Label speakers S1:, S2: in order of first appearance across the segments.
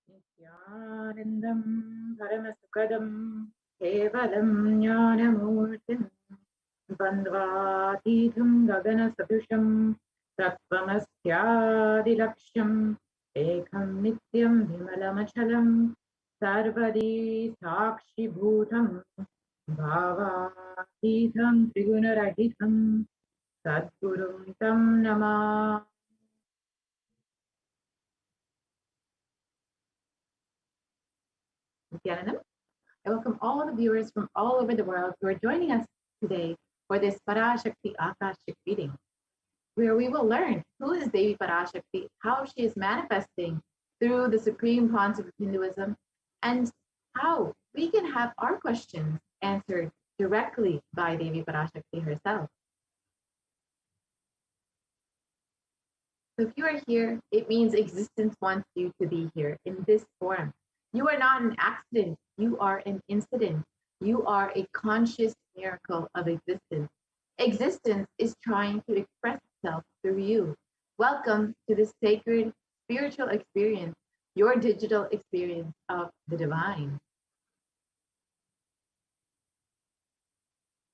S1: Nithyanandam Paramashivoham Kevalam Jnanamurtim Bandvatitham Gaganasadusham Tattvamastyadilaksham Ekam Nityam Vimalamachalam Sarvadi Sakshibhutam Bhavatitham Trigunarahitam Sadgurum Tam Namah. Nithyanandam. I welcome all the viewers from all over the world who are joining us today for this Parashakti Akashic reading, where we will learn who is Devi Parashakti, how she is manifesting through the supreme concept of Hinduism, and how we can have our questions answered directly by Devi Parashakti herself. So if you are here, it means existence wants you to be here in this form. You are not an accident. You are an incident. You are a conscious miracle of existence. Existence is trying to express itself through you. Welcome to this sacred spiritual experience, your digital experience of the divine.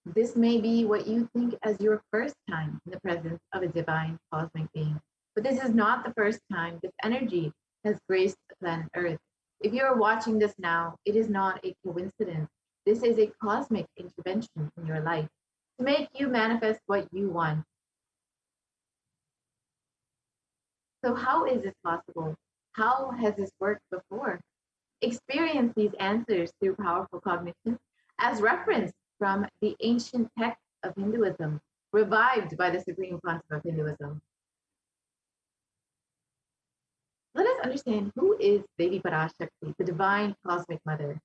S1: This may be what you think as your first time in the presence of a divine cosmic being. But this is not the first time this energy has graced the planet Earth. If you are watching this now, it is not a coincidence. This is a cosmic intervention in your life to make you manifest what you want. So how is this possible? How has this worked before? Experience these answers through powerful cognition as referenced from the ancient texts of Hinduism, revived by the supreme concept of Hinduism. Let us understand who is Devi Parashakti, the divine cosmic mother.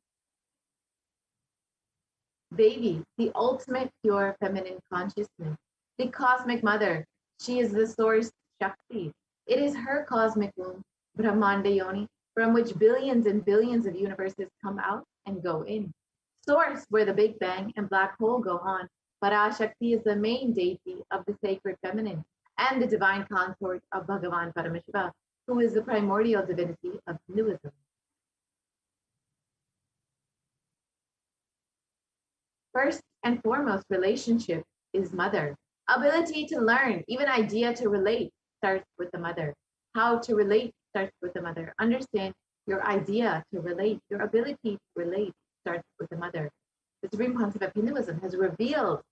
S1: Devi, the ultimate pure feminine consciousness, the cosmic mother. She is the source Shakti. It is her cosmic womb, Brahmanda Yoni, from which billions and billions of universes come out and go in. Source where the Big Bang and black hole go on. Parashakti is the main deity of the sacred feminine and the divine consort of Bhagavan Paramashiva, who is the primordial divinity of Hinduism. First and foremost, relationship is mother. Ability to learn, even idea to relate, starts with the mother. How to relate starts with the mother. Understand your idea to relate, your ability to relate starts with the mother. The supreme concept of Hinduism has revealed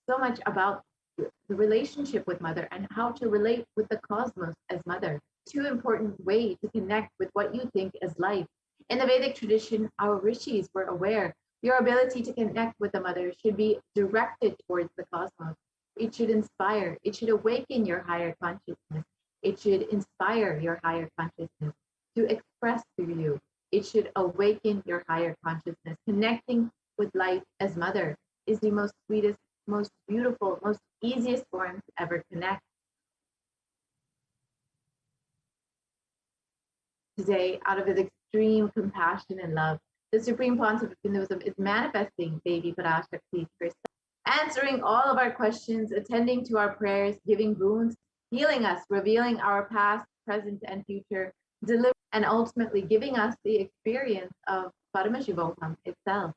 S1: so much about the relationship with mother and how to relate with the cosmos as mother. Two important ways to connect with what you think is life. In the Vedic tradition, our rishis were aware your ability to connect with the mother should be directed towards the cosmos. It should inspire, it should awaken your higher consciousness. It should inspire your higher consciousness to express through you. It should awaken your higher consciousness. Connecting with life as mother is the most sweetest, most beautiful, most easiest form to ever connect. Today, out of his extreme compassion and love, the supreme concept of Hinduism is manifesting Devi Parashakti herself, answering all of our questions, attending to our prayers, giving boons, healing us, revealing our past, present, and future, delivering, and ultimately giving us the experience of Paramashivoham itself.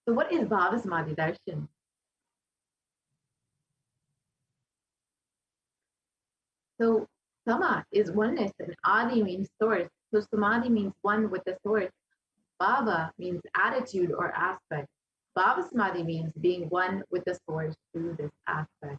S1: So what is Bhava Samadhi Darshan? So Sama is oneness and Adi means source. So Samadhi means one with the source. Bhava means attitude or aspect. Bhava Samadhi means being one with the source through this aspect.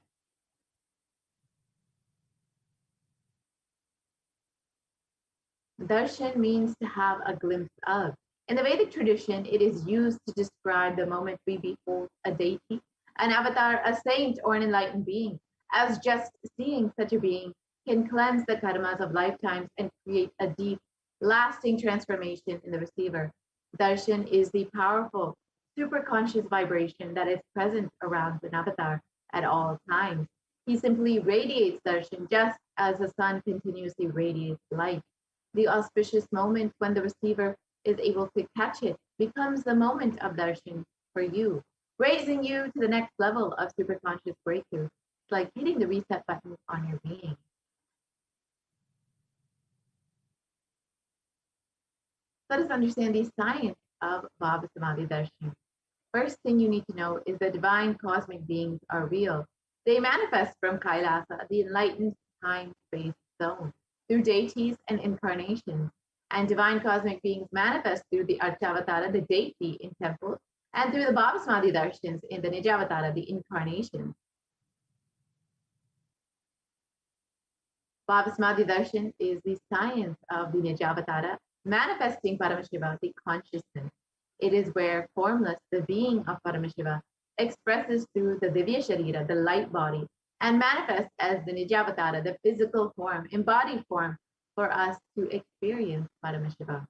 S1: Darshan means to have a glimpse of. In the Vedic tradition, it is used to describe the moment we behold a deity, an avatar, a saint, or an enlightened being, as just seeing such a being can cleanse the karmas of lifetimes and create a deep, lasting transformation in the receiver. Darshan is the powerful, superconscious vibration that is present around an avatar at all times. He simply radiates darshan just as the sun continuously radiates light. The auspicious moment when the receiver is able to catch it becomes the moment of darshan for you, raising you to the next level of superconscious breakthrough. It's like hitting the reset button on your being. Let us understand the science of Bhava Samadhi Darshan. First thing you need to know is that divine cosmic beings are real. They manifest from Kailasa, the enlightened time-space zone, through deities and incarnations. And divine cosmic beings manifest through the Archavatara, the deity in temples, and through the Bhava Samadhi Darshans in the Nijavatara, the incarnation. Bhava Samadhi Darshan is the science of the Nijavatara, manifesting Paramashiva, the consciousness. It is where formless, the being of Paramashiva, expresses through the Divya Sharira, the light body, and manifests as the Nijavatara, the physical form, embodied form, for us to experience Paramashiva.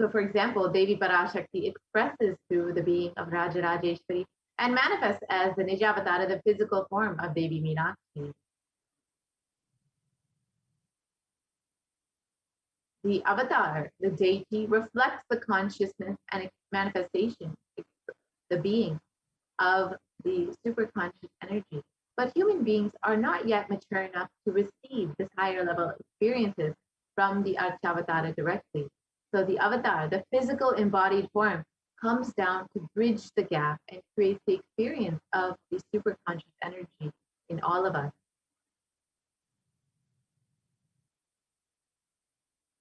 S1: So, for example, Devi Parashakti expresses through the being of Rajarajeshwari and manifests as the Nijavatara, the physical form of Devi Meenakshi. The avatar, the deity, reflects the consciousness and manifestation, the being of the superconscious energy. But human beings are not yet mature enough to receive this higher level experiences from the Archavatara directly. So the avatar, the physical embodied form, comes down to bridge the gap and create the experience of the superconscious energy in all of us.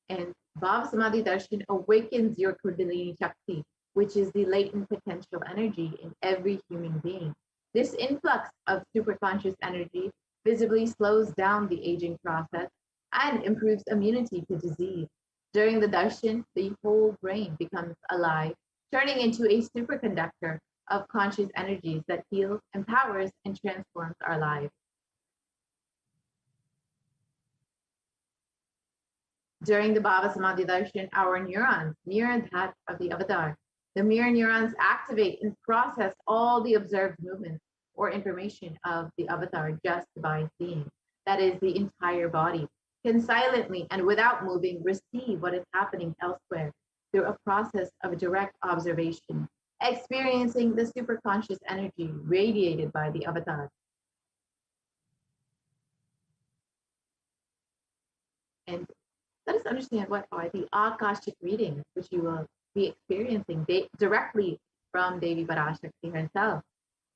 S1: And Bhava Samadhi Darshan awakens your Kundalini Shakti, which is the latent potential energy in every human being. This influx of superconscious energy visibly slows down the aging process and improves immunity to disease. During the darshan, the whole brain becomes alive, turning into a superconductor of conscious energies that heals, empowers, and transforms our lives. During the Bhava Samadhi Darshan, our neurons mirror that of the avatar. The mirror neurons activate and process all the observed movements or information of the avatar just by seeing. That is, the entire body can silently and without moving receive what is happening elsewhere through a process of direct observation, experiencing the superconscious energy radiated by the avatar. And let us understand what are the Akashic readings, which you will be experiencing directly from Devi Parashakti herself.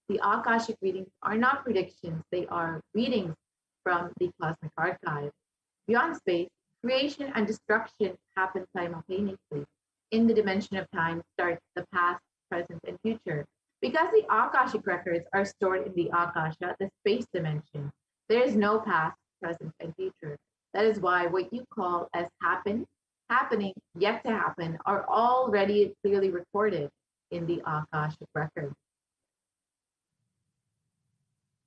S1: The Akashic readings are not predictions, they are readings from the cosmic archive. Beyond space, creation and destruction happen simultaneously. In the dimension of time starts the past, present, and future. Because the Akashic records are stored in the Akasha, the space dimension, there is no past, present, and future. That is why what you call as happening, yet to happen, are already clearly recorded in the Akashic record.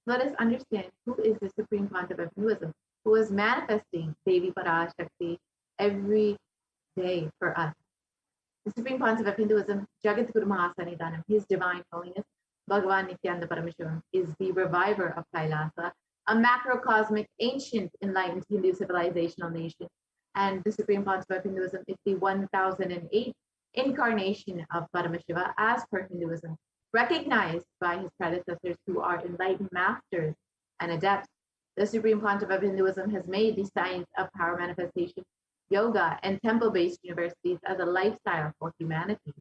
S1: Let us understand who is the Supreme Pontiff of Hinduism, who is manifesting Devi Parashakti every day for us. The Supreme Pontiff of Hinduism, Jagat Guru Mahasanidanam, His Divine Holiness, Bhagavan Nithyananda Paramashivam, is the reviver of Kailasa, a macrocosmic, ancient, enlightened Hindu civilizational nation. And the Supreme Pontiff of Hinduism is the 1008th incarnation of Paramashiva as per Hinduism, recognized by his predecessors who are enlightened masters and adepts. The Supreme Pontiff of Hinduism has made the science of power manifestation, yoga, and temple-based universities as a lifestyle for humanity.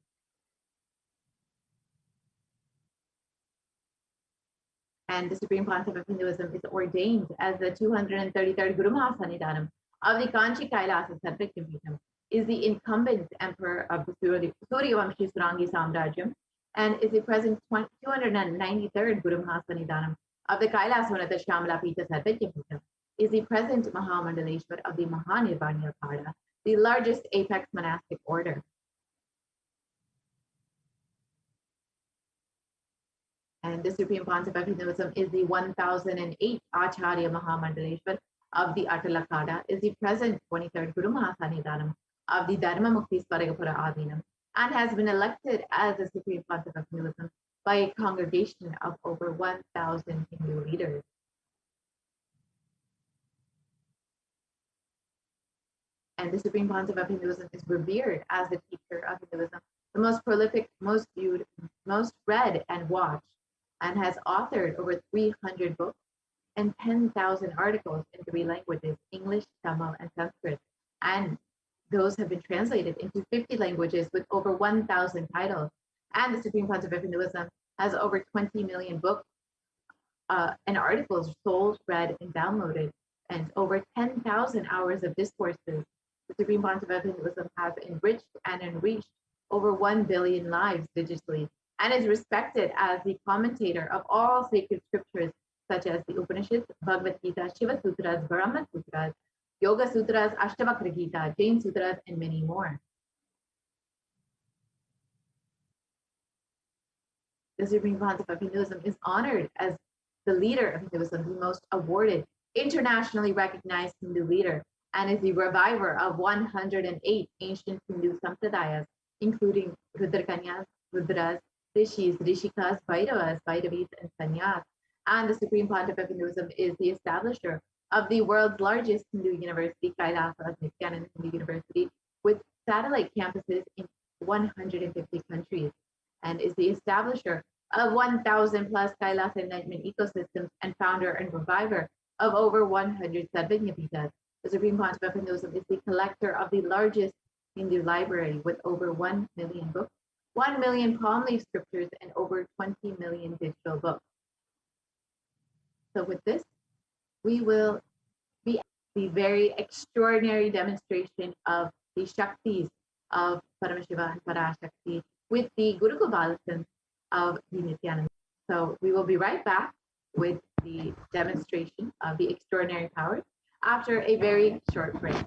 S1: And the Supreme Pontiff of Hinduism is ordained as the 233rd Guru Mahasanidanam of the Kanchi Kailasa Sarvajyapitham, is the incumbent emperor of the Suryavamshi Surangi Samrajyam, and is the present 293rd Guru Mahasanidanam of the Kailasvanata Shamala Pita Sarvajyapitham, is the present Mahamandaleshwar of the Mahanirvaniya Pada, the largest apex monastic order. And the Supreme Pontiff of Hinduism is the 1008th Acharya Mahamandaleshwar of the Atalakada, is the present 23rd Guru Mahasanidanam of the Dharma Mukti Swaragapura Adinam, and has been elected as the Supreme Pontiff of Hinduism by a congregation of over 1,000 Hindu leaders. And the Supreme Pontiff of Hinduism is revered as the teacher of Hinduism, the most prolific, most viewed, most read and watched, and has authored over 300 books and 10,000 articles in 3 languages, English, Tamil, and Sanskrit. And those have been translated into 50 languages with over 1,000 titles. And the Supreme Pontiff of Hinduism has over 20 million books and articles sold, read, and downloaded, and over 10,000 hours of discourses. The Supreme Pontiff of Hinduism has enriched and enriched over 1 billion lives digitally, and is respected as the commentator of all sacred scriptures, such as the Upanishads, Bhagavad Gita, Shiva Sutras, Brahma Sutras, Yoga Sutras, Ashtavakra Gita, Jain Sutras, and many more. The Supreme Pontiff of Hinduism is honored as the leader of Hinduism, the most awarded, internationally recognized Hindu leader, and is the reviver of 108 ancient Hindu sampradayas, including Rudrakanyas, Rudras, Rishis, Rishikas, Bhairavas, Bhairavis, and Sanyas. And the Supreme Pontiff of Hinduism is the establisher of the world's largest Hindu university, Kailasa Nithyananda Hindu University, with satellite campuses in 150 countries, and is the establisher of 1,000 plus Kailasa enlightenment ecosystems and founder and reviver of over 100 Sarvajnapitas. The Supreme Pontiff of Hinduism is the collector of the largest Hindu library with over 1 million books, 1 million palm leaf scriptures, and over 20 million digital books. So with this, we will be the very extraordinary demonstration of the Shaktis of Paramashiva and Parashakti with the Guru Gopalasan of the Nithyananda. So we will be right back with the demonstration of the extraordinary powers after a very short break.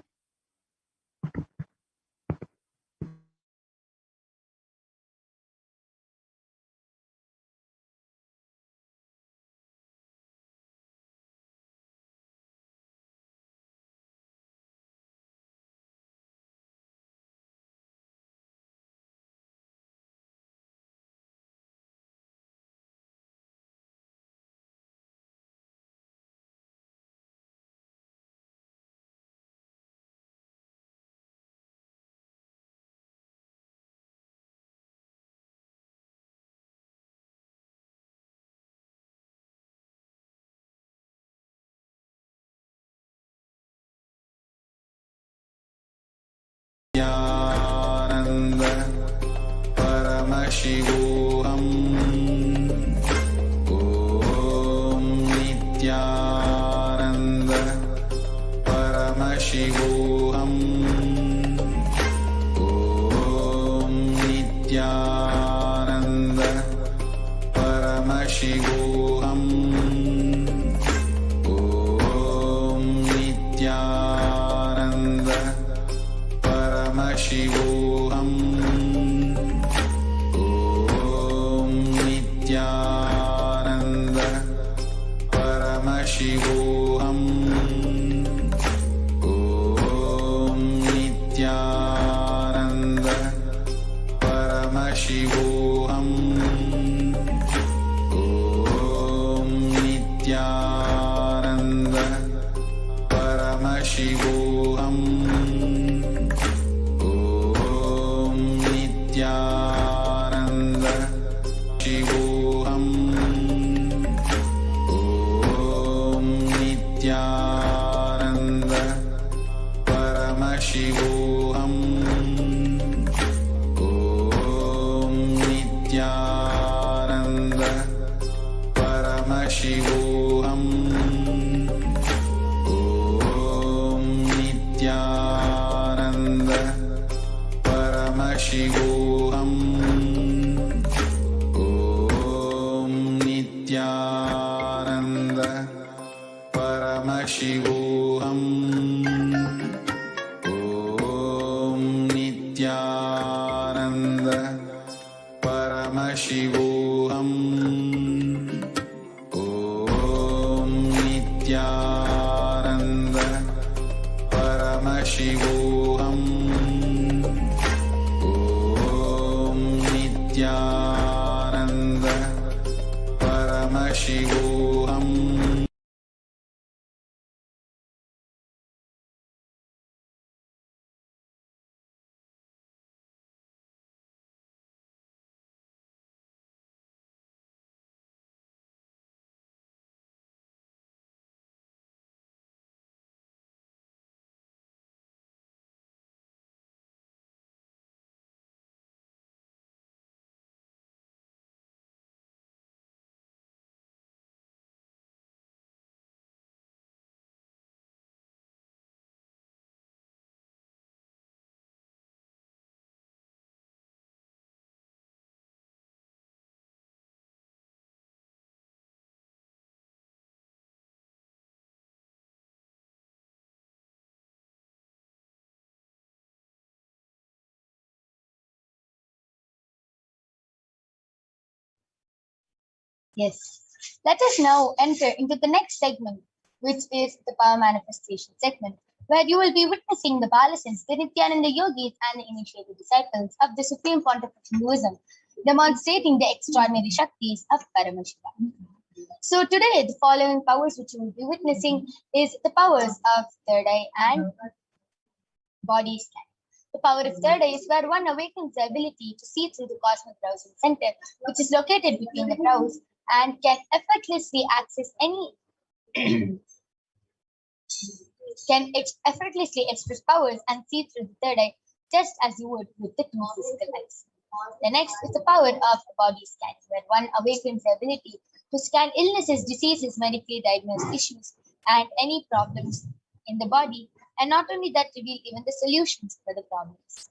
S2: Nithyananda Paramashivoham. Om Nithyananda Paramashivoham. Om Nithyananda Paramashivoham. Om Nithyananda Paramashivoham. Om Nithyananda Paramashivoham. Om Nithyananda Paramashivoham. Om Nithyananda Paramashivoham. Nithyananda Shivoham. Om Nithyananda Paramashivoham. Om Nithyananda Paramashivoham. Om Nithyananda Paramashivoham. Om Nithyananda Paramashivoham. Om Nithyananda Paramashivoham. Om Nithyananda Paramashivoham. Om Nithyananda Paramashivoham.
S3: Yes. Let us now enter into the next segment, which is the power manifestation segment, where you will be witnessing the Balasins, the Nithyananda yogis, and the initiated disciples of the Supreme Pontiff of Hinduism, demonstrating the extraordinary Shaktis of Paramashiva. So today, the following powers which you will be witnessing is the powers of third eye and body scan. The power of third eye is where one awakens the ability to see through the cosmic browsing center, which is located between the brows and can effortlessly access any effortlessly express powers and see through the third eye just as you would with the two physical eyes. The next is the power of body scan, where one awakens the ability to scan illnesses, diseases, medically diagnosed issues, and any problems in the body, and not only that, reveal even the solutions for the problems.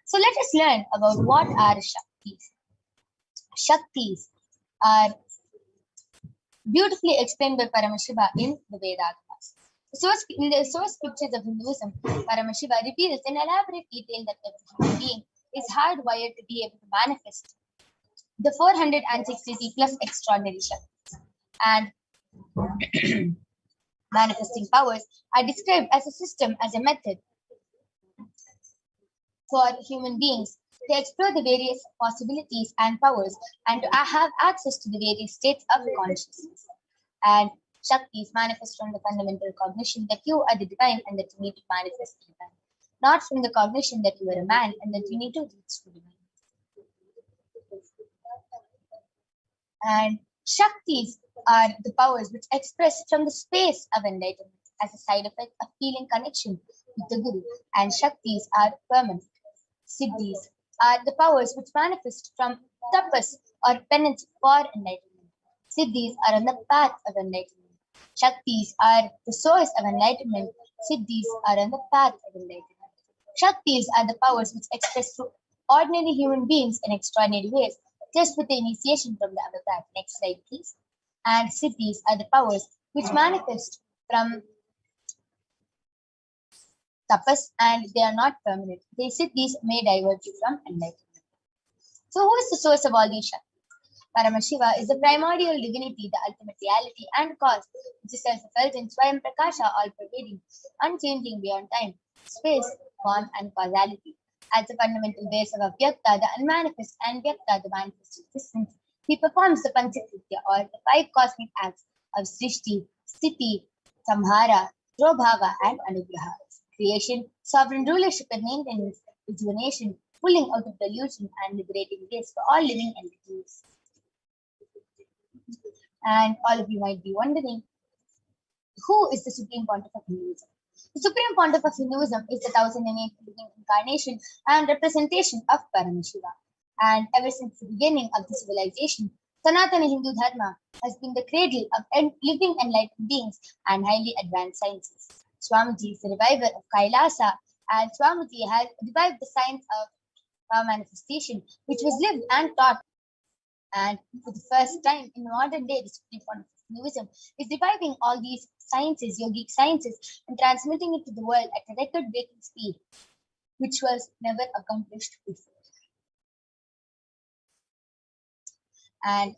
S3: So let us learn about what are Shaktis. Shaktis are beautifully explained by Paramashiva in the Vedas. In the source scriptures of Hinduism, Paramashiva reveals in elaborate detail that every human being is hardwired to be able to manifest the 463 plus extraordinary Shaktis. And manifesting powers are described as a system, as a method for human beings to explore the various possibilities and powers and to have access to the various states of consciousness. And Shaktis manifest from the fundamental cognition that you are the divine and that you need to manifest the divine, not from the cognition that you are a man and that you need to reach the divine. And Shaktis are the powers which express from the space of enlightenment as a side effect of feeling connection with the Guru. And Shaktis are permanent. Siddhis are the powers which manifest from tapas or penance for enlightenment. Siddhis are on the path of enlightenment. Shaktis are the source of enlightenment. Siddhis are on the path of enlightenment. Shaktis are the powers which express through ordinary human beings in extraordinary ways, just with the initiation from the avatar. Next slide, please. And Siddhis are the powers which manifest from tapas and they are not permanent. The Siddhis may divert you from enlightenment. So, who is the source of all these Shaktis? Paramashiva is the primordial divinity, the ultimate reality and cause, which is self-effulgent, Swayam Prakasha, all-pervading, unchanging beyond time, space, form, and causality. As the fundamental base of Avyakta, the unmanifest, and Vyakta, the manifest existence, he performs the Panchakritya, or the five cosmic acts of Srishti, Sthiti, Samhara, Drobhava, and Anugraha. Creation, sovereign rulership and maintenance, rejuvenation, pulling out of delusion, and liberating bliss for all living entities. And all of you might be wondering, who is the Supreme Pontiff of Hinduism? The Supreme Pontiff of Hinduism is the 1008th living incarnation and representation of Paramashiva. And ever since the beginning of the civilization, Sanatana Hindu Dharma has been the cradle of living enlightened beings and highly advanced sciences. Swamiji is the reviver of Kailasa, and Swamiji has revived the science of power manifestation, which was lived and taught. And for the first time in modern day, the Supreme Pontiff of Hinduism is reviving all these sciences, yogic sciences, and transmitting it to the world at a record-breaking speed, which was never accomplished before. And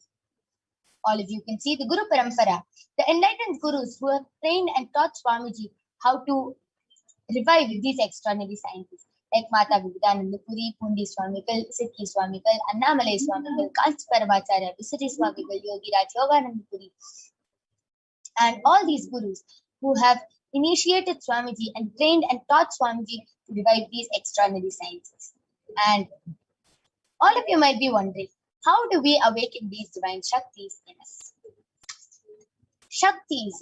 S3: all of you can see the Guru Parampara, the enlightened gurus who have trained and taught Swamiji how to revive these extraordinary sciences, like Mata Vivekananda Puri, Pundi Swamikal, Siddhi Swamikal, Annamalai Swamikal, Kanchi Paramacharya, Visiti Swamikal, Yogi Raj Yogananda Puri, and all these gurus who have initiated Swamiji and trained and taught Swamiji to revive these extraordinary sciences. And all of you might be wondering, how do we awaken these divine Shaktis in us? Shaktis,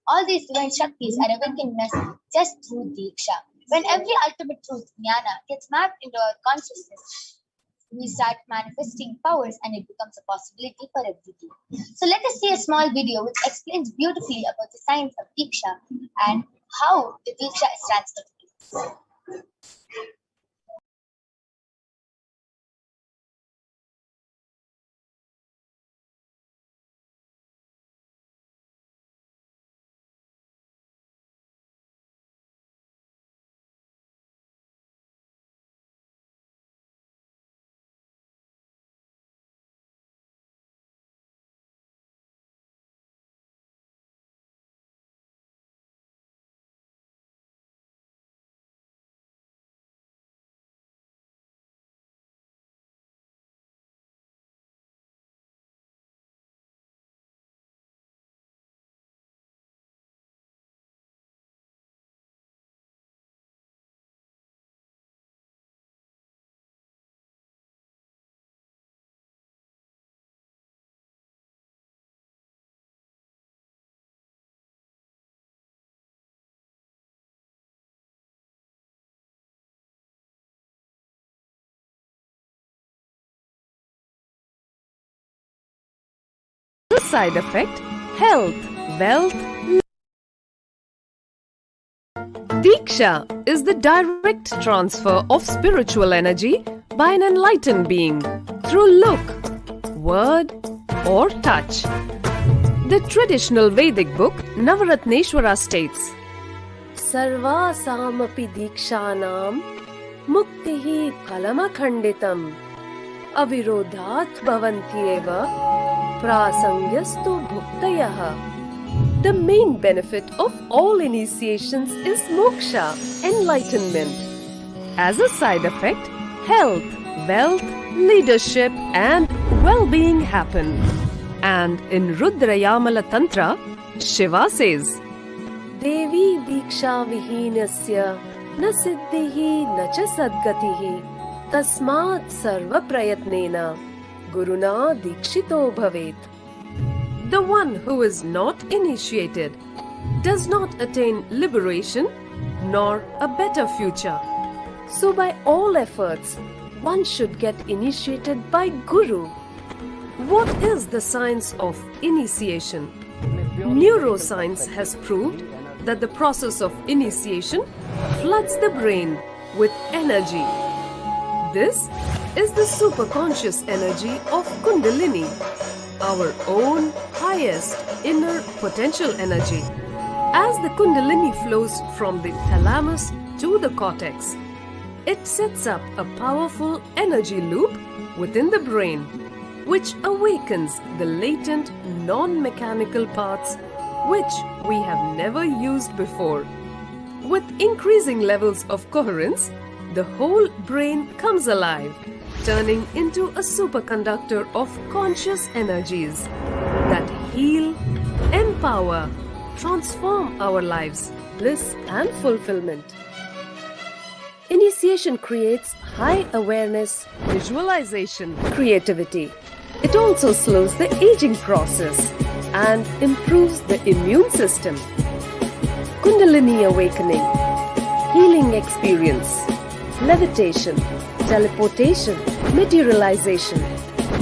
S3: all these divine Shaktis are awakened in us just through Diksha. When every ultimate truth, Jnana, gets mapped into our consciousness, we start manifesting powers and it becomes a possibility for everything. So let us see a small video which explains beautifully about the science of Diksha and how the Diksha is transmitted.
S4: side effect, health, wealth. Diksha is the direct transfer of spiritual energy by an enlightened being through look, word, or touch. The traditional Vedic book Navaratneshwara states, Sarvasamapi dikshanam muktihi phalamakhanditam avirodhat bhavantyeva prasangyastu bhuktayah. The main benefit of all initiations is moksha, enlightenment. As a side effect, health, wealth, leadership, and well-being happen. And in Rudrayamala Tantra, Shiva says, Devi diksha vihinasya na siddhihi na cha sadgatihi tasmat sarva prayatnena guruna dikshito bhavet. The one who is not initiated does not attain liberation nor a better future. So by all efforts, one should get initiated by Guru. What is the science of initiation? Neuroscience has proved that the process of initiation floods the brain with energy. This is the superconscious energy of Kundalini, our own highest inner potential energy. As the Kundalini flows from the thalamus to the cortex, it sets up a powerful energy loop within the brain, which awakens the latent non-mechanical parts which we have never used before. With increasing levels of coherence, the whole brain comes alive, turning into a superconductor of conscious energies that heal, empower, transform our lives, bliss and fulfillment. Initiation creates high awareness, visualization, creativity. It also slows the aging process and improves the immune system. Kundalini awakening, healing experience, levitation, teleportation, materialization.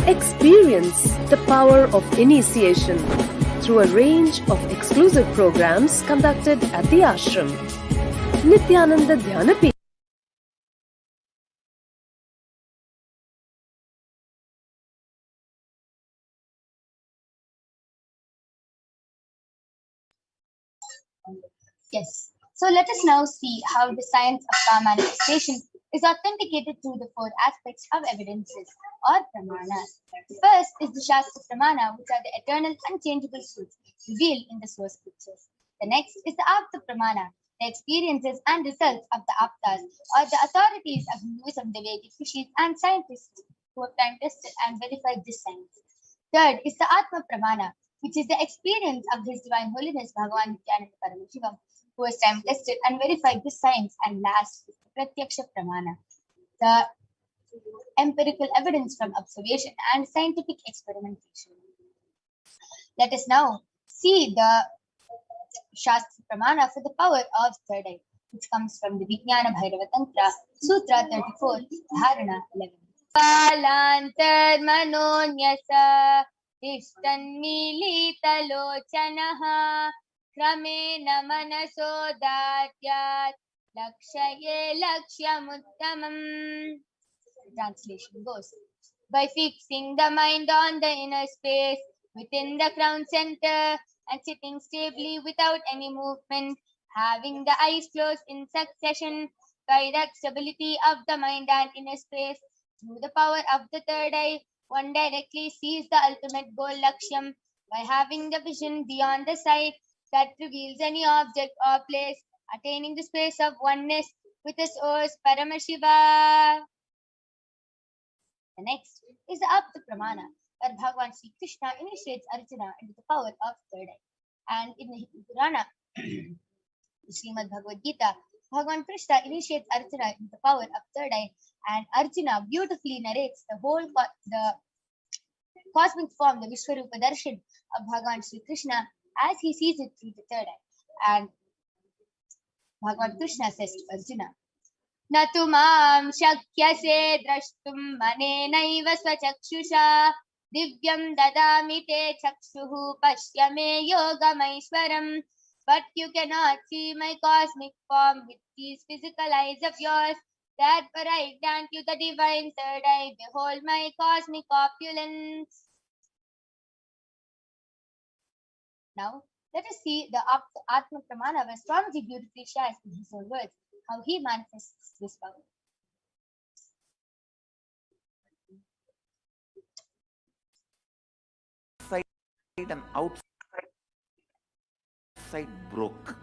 S4: Experience the power of initiation through a range of exclusive programs conducted at the ashram. Nithyananda Dhyana
S3: Yes. So let us now see how the science of power manifestation is authenticated through the four aspects of evidences or pramanas. The first is the Shastra Pramana, which are the eternal unchangeable truths revealed in the source scriptures. The next is the Apta Pramana, the experiences and results of the Aptas or the authorities of Hinduism, the Vedic rishis and scientists who have time tested and verified this science. Third is the Atma Pramana, which is the experience of His Divine Holiness Bhagavan Nithyananda Paramashivam, who has time tested and verified this science. And last is the Pratyaksha Pramana, the empirical evidence from observation and scientific experimentation. Let us now see the Shastra Pramana for the power of third eye, which comes from the Vijnana Bhairava Tantra, Sutra 34, Dharana 11. Kalantar manonyasa Ishtanmilitalochanaha Kramena manasodatyat Lakshaye lakshyamuttamam. The translation goes, by fixing the mind on the inner space within the crown center and sitting stably without any movement, having the eyes closed in succession, direct stability of the mind and inner space through the power of the third eye, one directly sees the ultimate goal lakshyam by having the vision beyond the sight that reveals any object or place, attaining the space of oneness with the source Paramashiva. The next is the Apta Pramana, where Bhagavan Sri Krishna initiates Arjuna into the power of third eye. And in the Hindu Purana, the Srimad Bhagavad Gita, Bhagavan Krishna initiates Arjuna into the power of third eye, and Arjuna beautifully narrates the whole the cosmic form, the Vishwarupa Darshan of Bhagavan Sri Krishna as he sees it through the third eye. And Bhagavan Krishna says to Arjuna, Natumam shakyase drashtum manenaiva swachakshusha Divyam dadami te chakshuhu pashya me yogamaishwaram. But you cannot see my cosmic form with these physical eyes of yours. Therefore I grant you the divine third eye. Behold my cosmic opulence. Now, let us see the Atma Pramana where Swamiji beautifully shares in his own words how he manifests this power.
S5: Inside and outside broke.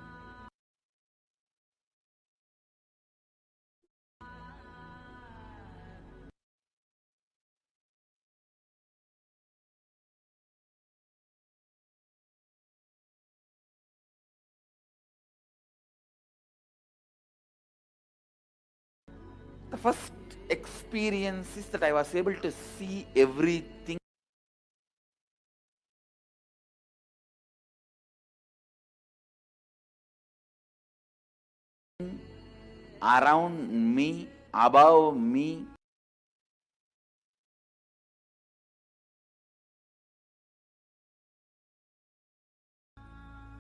S5: The first experience is that I was able to see everything around me, above me.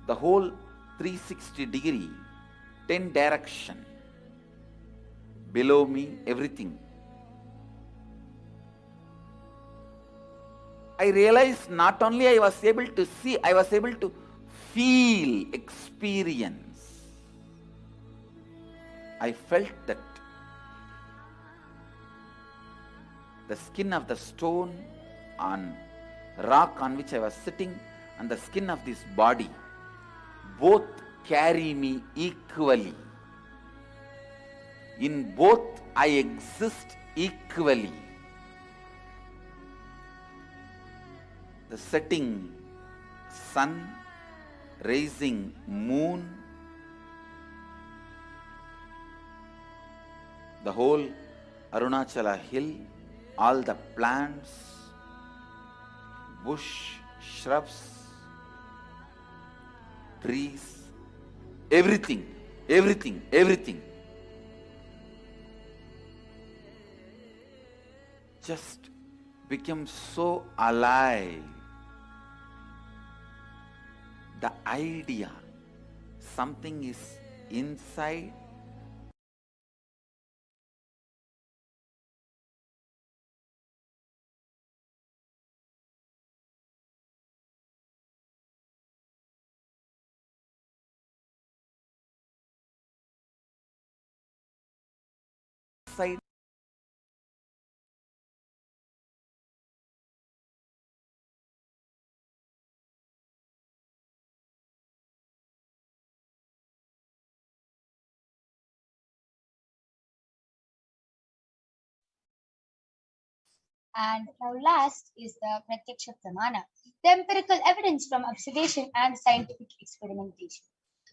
S5: The whole 360-degree, 10 direction, below me, everything. I realized not only I was able to see, I was able to feel, experience. I felt that the skin of the stone on rock on which I was sitting and the skin of this body both carry me equally. In both I exist equally. The setting sun, rising moon, the whole Arunachala hill, all the plants, bush, shrubs, trees, everything, everything, everything just became so alive. The idea, something is inside, inside.
S3: And now last is the Pratyaksha Pramana, the empirical evidence from observation and scientific experimentation.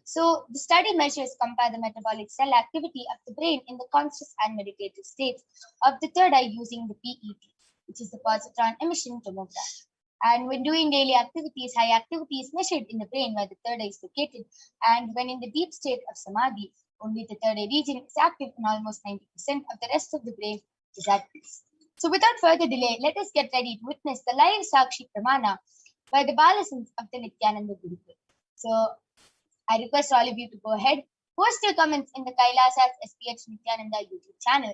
S3: So the study measures compare the metabolic cell activity of the brain in the conscious and meditative states of the third eye using the PET, which is the positron emission tomograph. And when doing daily activities, high activity is measured in the brain where the third eye is located. And when in the deep state of samadhi, only the third eye region is active and almost 90% of the rest of the brain is at peace. So without further delay, let us get ready to witness the live Sakshi Pramana by the Balasons of the Nithyananda Gurukul. So I request all of you to go ahead, post your comments in the Kailasa's HDH Nithyananda YouTube channel,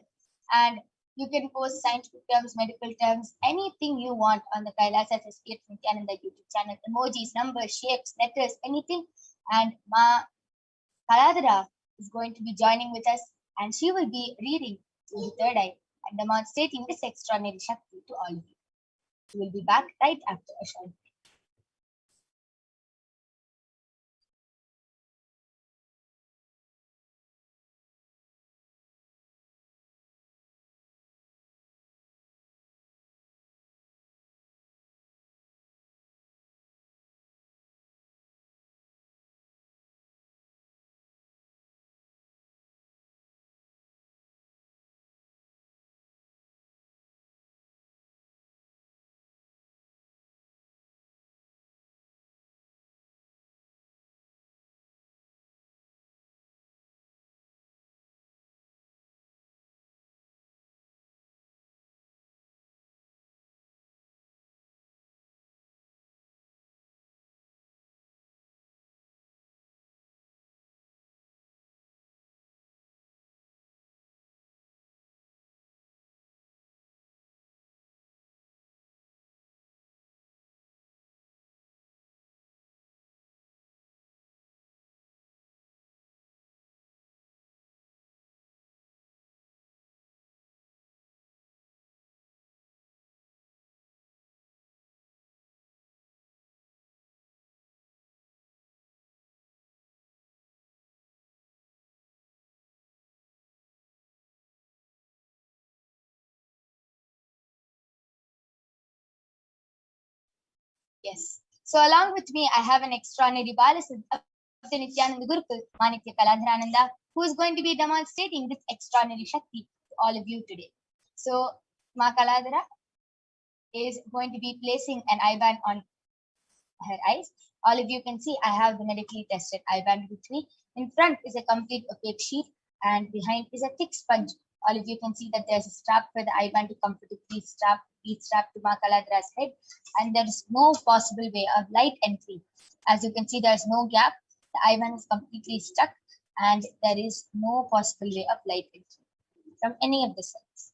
S3: and you can post scientific terms, medical terms, anything you want on the Kailasa's HDH Nithyananda YouTube channel, emojis, numbers, shapes, letters, anything. And Ma Kaladara is going to be joining with us, and she will be reading through the third eye and demonstrating this extraordinary Shakti to all of you. We will be back right after a short break. Yes. So along with me, I have an extraordinary Balasid of the Nithyananda Gurukul, Manitya Kaladharananda, who is going to be demonstrating this extraordinary Shakti to all of you today. So Ma Kaladhara is going to be placing an eye band on her eyes. All of you can see I have the medically tested eye band with me. In front is a complete opaque sheet and behind is a thick sponge. All of you can see that there's a strap for the eye band to comfortably be strapped to Ma Kaladhara's head, and there is no possible way of light entry. As you can see, there's no gap. The eye band is completely stuck and there is no possible way of light entry from any of the sides.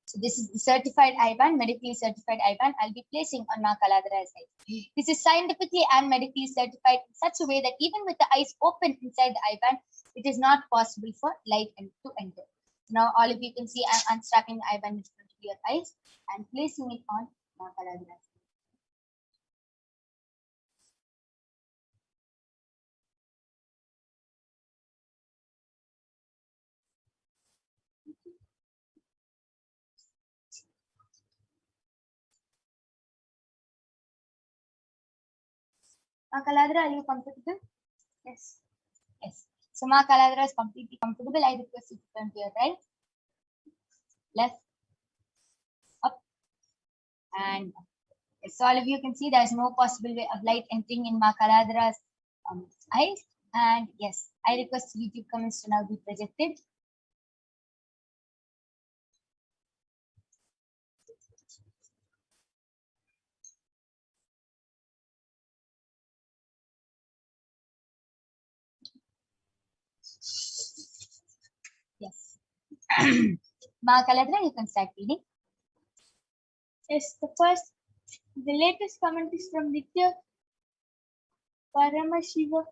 S3: So this is the certified eye band, medically certified eye band I'll be placing on Ma Kaladhara's eyes. This is scientifically and medically certified in such a way that even with the eyes open inside the eye band, it is not possible for light to enter. Now all of you can see I'm unstrapping the eye band in front of your eyes and placing it on Ma Kaladhara's eyes. Ma Kaladhara, are you comfortable? Yes. Yes. So Ma Kaladhara is completely comfortable. I request you to turn to your right, left, up, and up. Yes, so all of you can see there is no possible way of light entering in Ma Kaladhara's eyes. And yes, I request YouTube comments to now be projected. Yes. Ma Kaladhara, you can start reading. Yes, the latest comment is from Nithya Paramashivoham,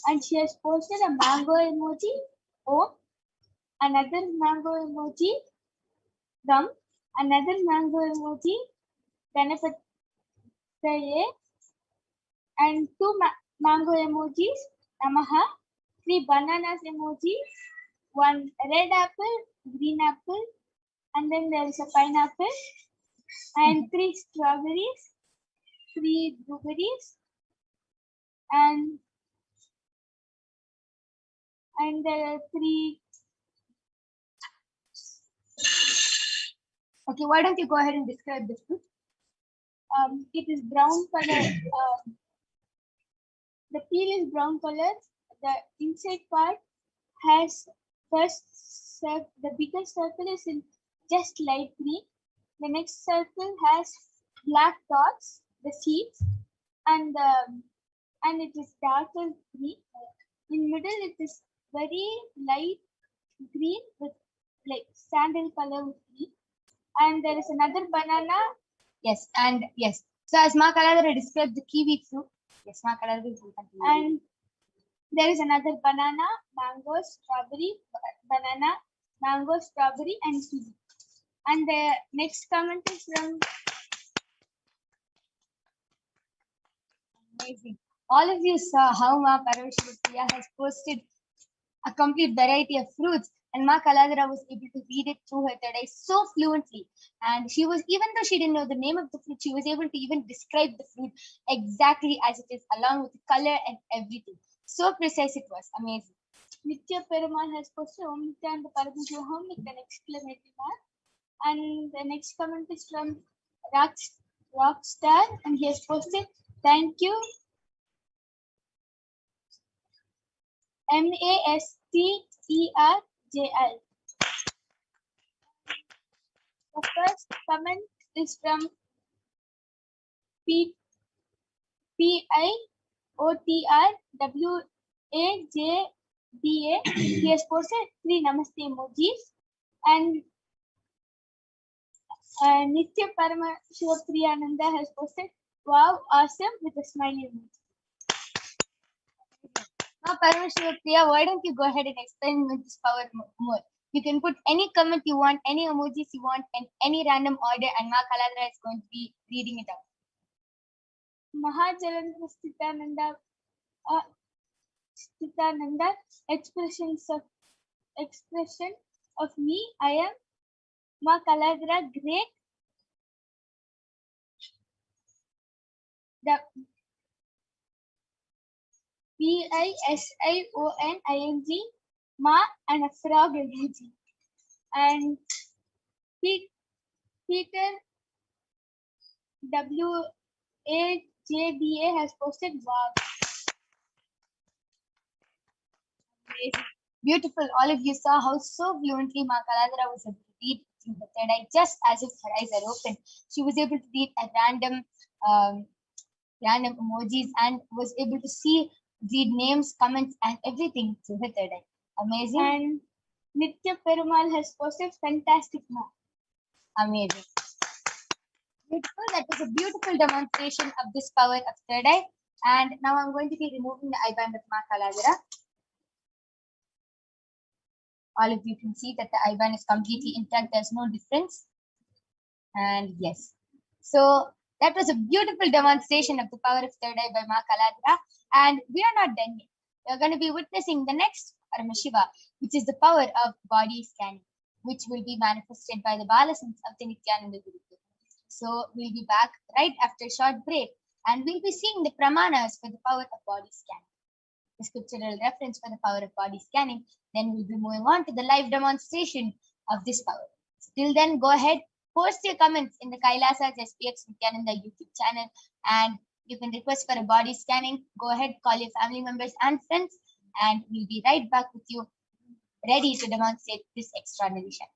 S3: and she has posted a mango emoji, another mango emoji, another mango emoji, Ganapataye, and two mango emojis, Namaha, 3 bananas emoji, 1 red apple, green apple, and then there is a pineapple, and 3 strawberries, 3 blueberries, and there are 3. Okay, why don't you go ahead and describe this fruit? It is brown color. The peel is brown color. The inside part has the biggest circle is in just light green. The next circle has black dots, the seeds, and it is darker green. In middle, it is very light green with like sandal color with green. And there is another banana. Yes, and yes. So as Ma Kaladhara described the kiwi fruit. Yes, Ma Kaladhara will continue. And there is another banana, mango, strawberry, banana, mango, strawberry, and kiwi. And the next comment is from amazing. All of you saw how Ma Parashakti has posted a complete variety of fruits, and Ma Kaladhara was able to read it through her third eye so fluently. And she was, even though she didn't know the name of the fruit, she was able to even describe the fruit exactly as it is, along with the color and everything. So precise it was. Amazing. Nithya Perumal has posted Om Nithyananda Paramashivam with an exclamation mark. And the next comment is from Rockstar, and he has posted, thank you, MASTERJL. The first comment is from PIOTRWAJDA. He has posted 3 namaste emojis, and Nithya Paramashivoham has posted wow, awesome with a smiley emoji. Now, Paramashivoham, why don't you go ahead and explain with this power more? You can put any comment you want, any emojis you want, and any random order, and Ma Kaladhara is going to be reading it out. Mahajalandra Sthitananda, expression of me, I am Ma Kaladra, great. The Pisioning, Ma and a frog emoji. And Peter WAJBA has posted, wow. Amazing. Beautiful. All of you saw how so fluently Ma Kaladra was able to read through the third eye, just as if her eyes are open. She was able to read at random emojis and was able to read names, comments, and everything through her third eye. Amazing. And Nitya Perumal has posted, fantastic, Ma. Amazing. Beautiful. That was a beautiful demonstration of this power of third eye. And now I'm going to be removing the eye band of Ma Kaladra. All of you can see that the eye band is completely intact. There's no difference. And yes. So that was a beautiful demonstration of the power of third eye by Ma Kaladra. And we are not done yet. We're going to be witnessing the next Paramashiva, which is the power of body scanning, which will be manifested by the Balasans of the Nithyananda Gurukul. So we'll be back right after a short break, and we'll be seeing the pramanas for the power of body scanning, the scriptural reference for the power of body scanning. Then we'll be moving on to the live demonstration of this power. Till then, go ahead, post your comments in the Kailasa's SPX Nithyananda YouTube channel, and you can request for a body scanning. Go ahead, call your family members and friends, and we'll be right back with you, ready to demonstrate this extraordinary Shakti.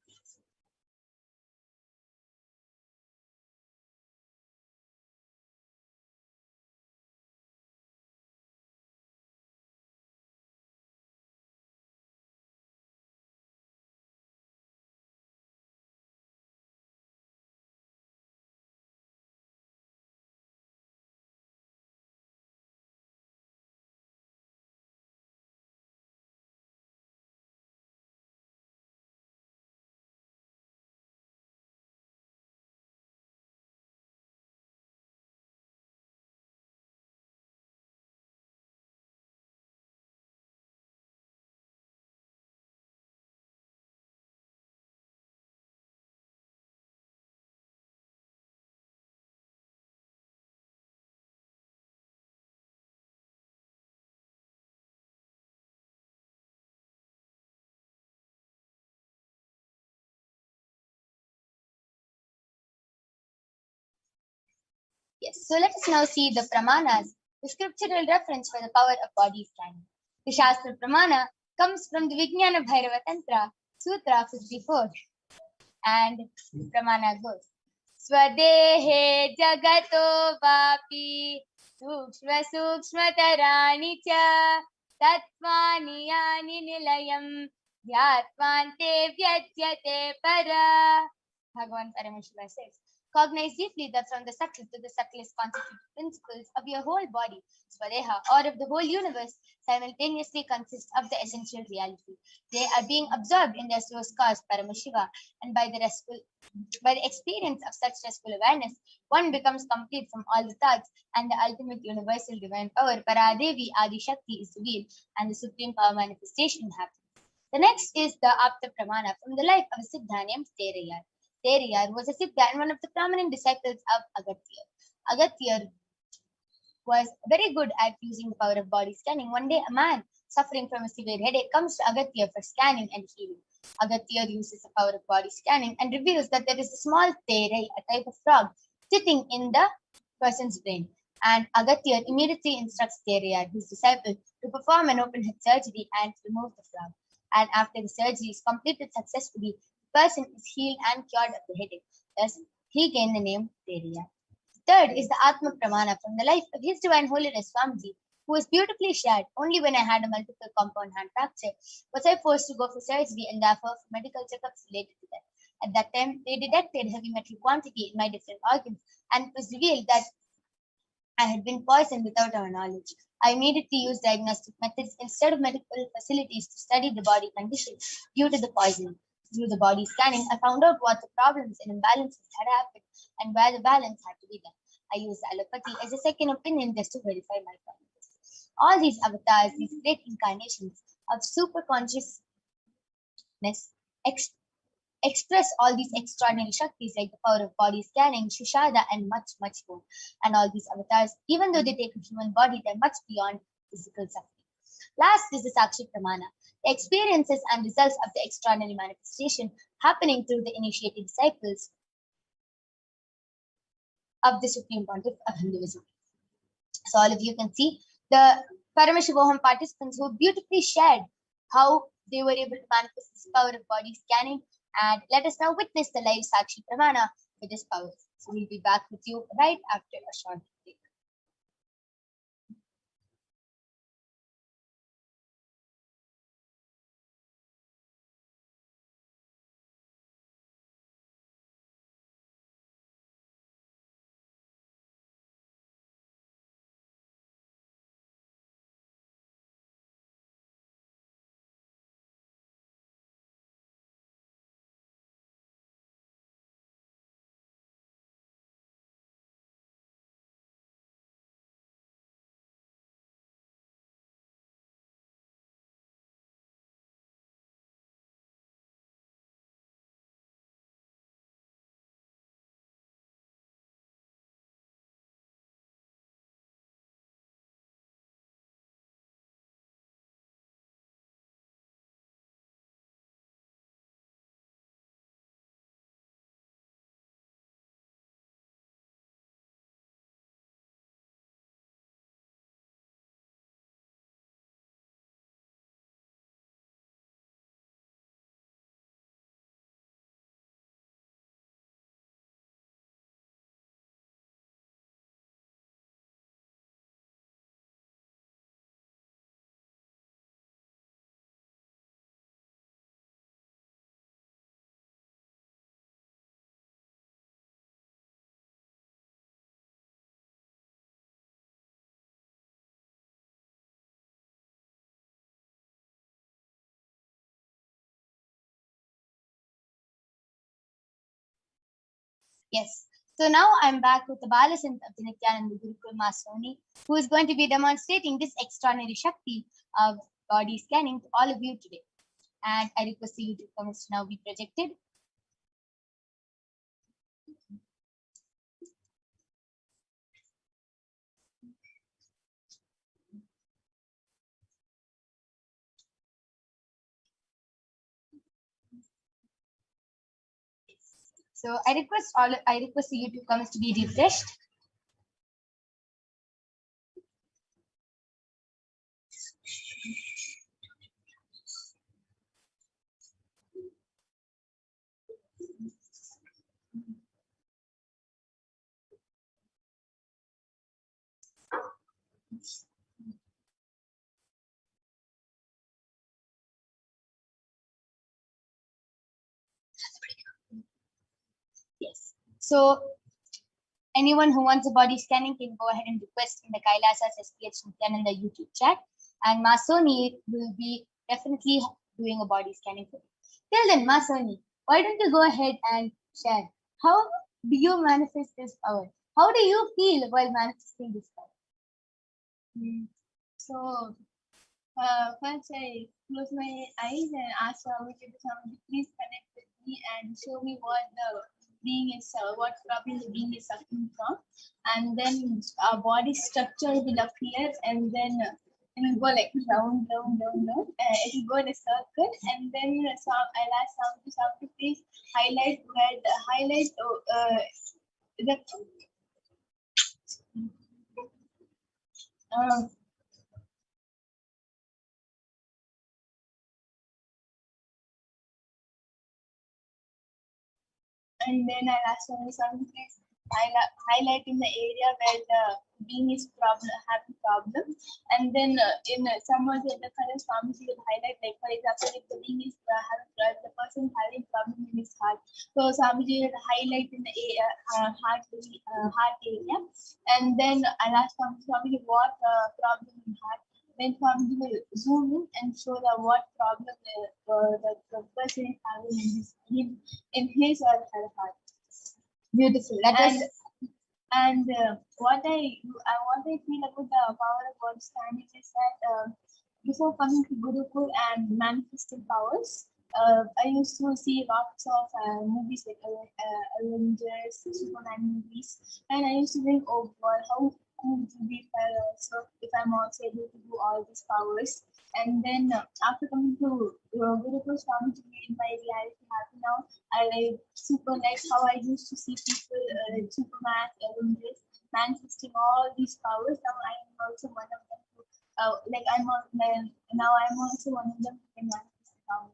S3: Yes, so let us now see the pramanas, the scriptural reference for the power of body scanning. The Shastra Pramana comes from the Vijnana Bhairava Tantra, Sutra 54. And the Pramana goes, Swadehe Jagato Vapi Sukshma Sukshma Tarani Cha Tatvani Yani Nilayam Dhyatvante Vyajyate Para. Bhagavan Paramashiva says, cognize deeply that from the subtle to the subtlest constituted principles of your whole body, Swadeha, or of the whole universe, simultaneously consist of the essential reality. They are being absorbed in their source cause, Paramashiva, and by the experience of such restful awareness, one becomes complete from all the thoughts, and the ultimate universal divine power, Paradevi Adi Shakti, is revealed, and the supreme power manifestation happens. The next is the Apta Pramana from the life of a Siddha named Terayar. Terayar was a Siddha and one of the prominent disciples of Agatyar. Agatyar was very good at using the power of body scanning. One day, a man suffering from a severe headache comes to Agatyar for scanning and healing. Agatyar uses the power of body scanning and reveals that there is a small terai, a type of frog, sitting in the person's brain. And Agatyar immediately instructs Terayar, his disciple, to perform an open head surgery and remove the frog. And after the surgery is completed successfully, the person is healed and cured of the headache. Thus, he gained the name Terayar. Third is the Atma Pramana from the life of His Divine Holiness Swamiji, who was beautifully shared. Only when I had a multiple compound hand fracture was I forced to go for surgery and therefore for medical checkups related to that. At that time, they detected heavy metal quantity in my different organs, and it was revealed that I had been poisoned without our knowledge. I immediately used diagnostic methods instead of medical facilities to study the body condition due to the poisoning. Through the body scanning, I found out what the problems and imbalances had happened and where the balance had to be done. I used allopathy as a second opinion just to verify my findings. All these avatars, these great incarnations of super consciousness, express all these extraordinary Shaktis like the power of body scanning, Shushada, and much, much more. And all these avatars, even though they take a human body, they're much beyond physical suffering. Last is the Sakshi Pramana, the experiences and results of the extraordinary manifestation happening through the initiated disciples of the Supreme Pontiff of Hinduism. So all of you can see the Paramashivoham participants who beautifully shared how they were able to manifest this power of body scanning. And let us now witness the live Sakshi Pramana with this power. So we'll be back with you right after a short break. Yes. So now I'm back with the Balasant of the Nithyananda Gurukul Masoni, who is going to be demonstrating this extraordinary Shakti of body scanning to all of you today. And I request the YouTube comments to now be projected. So I request the YouTube comments to be refreshed. Yes. So anyone who wants a body scanning can go ahead and request in the Kailasa's HDH Nithyananda YouTube chat, and Masoni will be definitely doing a body scanning for you. Till then, Masoni, why don't you go ahead and share how do you manifest this power? How do you feel while manifesting this power?
S6: So first I close my eyes and ask Swamiji to please connect with me and show me what the being is, what problem the being is suffering from, and then our body structure will appear, and then it will go like round. It will go in a circle, and then I'll ask Swamiji to please highlight where the highlight the and then I'll ask Swami please highlight in the area where the being is having problem, and then in some of the other colors Swami will highlight, like for example if the being is the person having problem in his heart, so Swami will highlight in the heart area, and then I'll ask Swami what problem in heart. Then Swami will zoom in and show what problem the person is having in his or her heart.
S3: Beautiful.
S6: What I feel about the power of body scanning is that before coming to Gurukul and manifesting powers, I used to see lots of movies like Avengers, Superman movies, and I used to think, oh God, how cool it would be if I'm also able to do all these powers. And then after coming to Gurukul Swamiji made my reality happen now. I like super like how I used to see people like Superman, Avengers manifesting all these powers. Now I am also one of them. Now I'm also one of them who can manifest the power.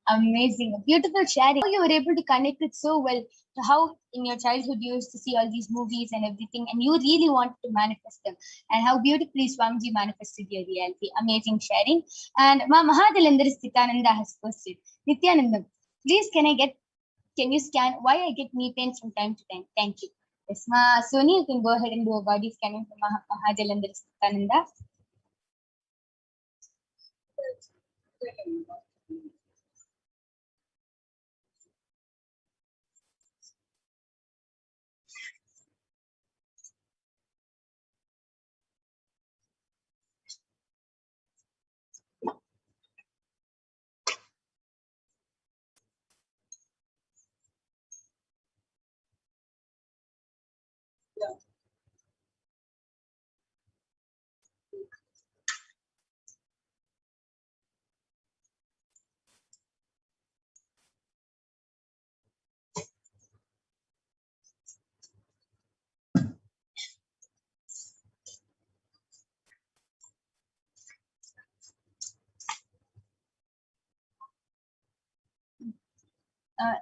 S3: Amazing. A beautiful sharing. How you were able to connect it so well to how in your childhood you used to see all these movies and everything, and you really wanted to manifest them, and how beautifully Swamiji manifested your reality. Amazing sharing. And Ma Mahadalendra Sthitananda has posted, Nithyanandam, please can you scan why I get knee pains from time to time? Thank you. Yes, Ma Soni, you can go ahead and do a body scanning for Mahadalendra Sthitananda.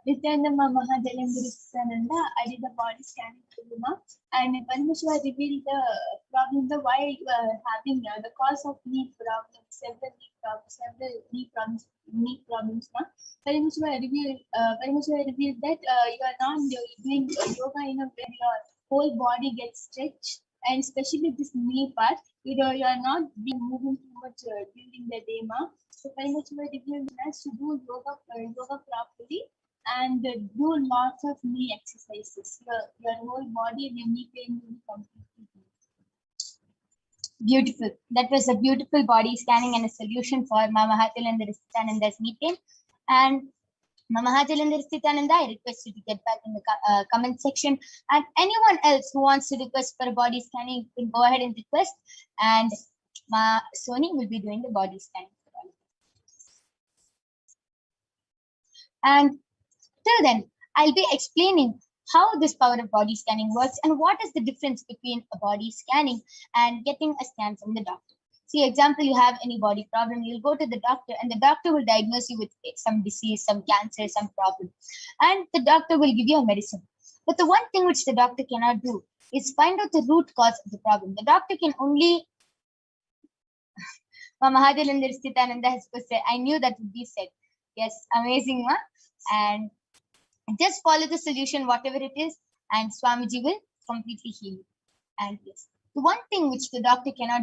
S6: Nithyananda Mahajalandrisananda, I did the body scanning for Luma, and Paramashiva revealed the problem, the why you are having the cause of knee problems, several knee problems. Paramashiva revealed that you are not doing yoga in a way your whole body gets stretched, and especially this knee part, you are not moving too much during the day, ma. So Paramashiva revealed us to do yoga properly and do lots of knee exercises. Your whole body and your knee pain will be completely healed.
S3: Beautiful. That was a beautiful body scanning and a solution for Mama Hajalandra Sthitananda's knee pain. And Mama Hajalandra Sthitananda, I request you to get back in the comment section. And anyone else who wants to request for a body scanning, can go ahead and request. And Ma Soni will be doing the body scanning for all of you. And till then, I'll be explaining how this power of body scanning works and what is the difference between a body scanning and getting a scan from the doctor. See, example, you have any body problem, you'll go to the doctor and the doctor will diagnose you with some disease, some cancer, some problem. And the doctor will give you a medicine. But the one thing which the doctor cannot do is find out the root cause of the problem. The doctor can only... Mahajalandra Sthitananda has said, I knew that would be said. Yes, amazing, ma. And just follow the solution, whatever it is, and Swamiji will completely heal you. And yes, the one thing which the doctor cannot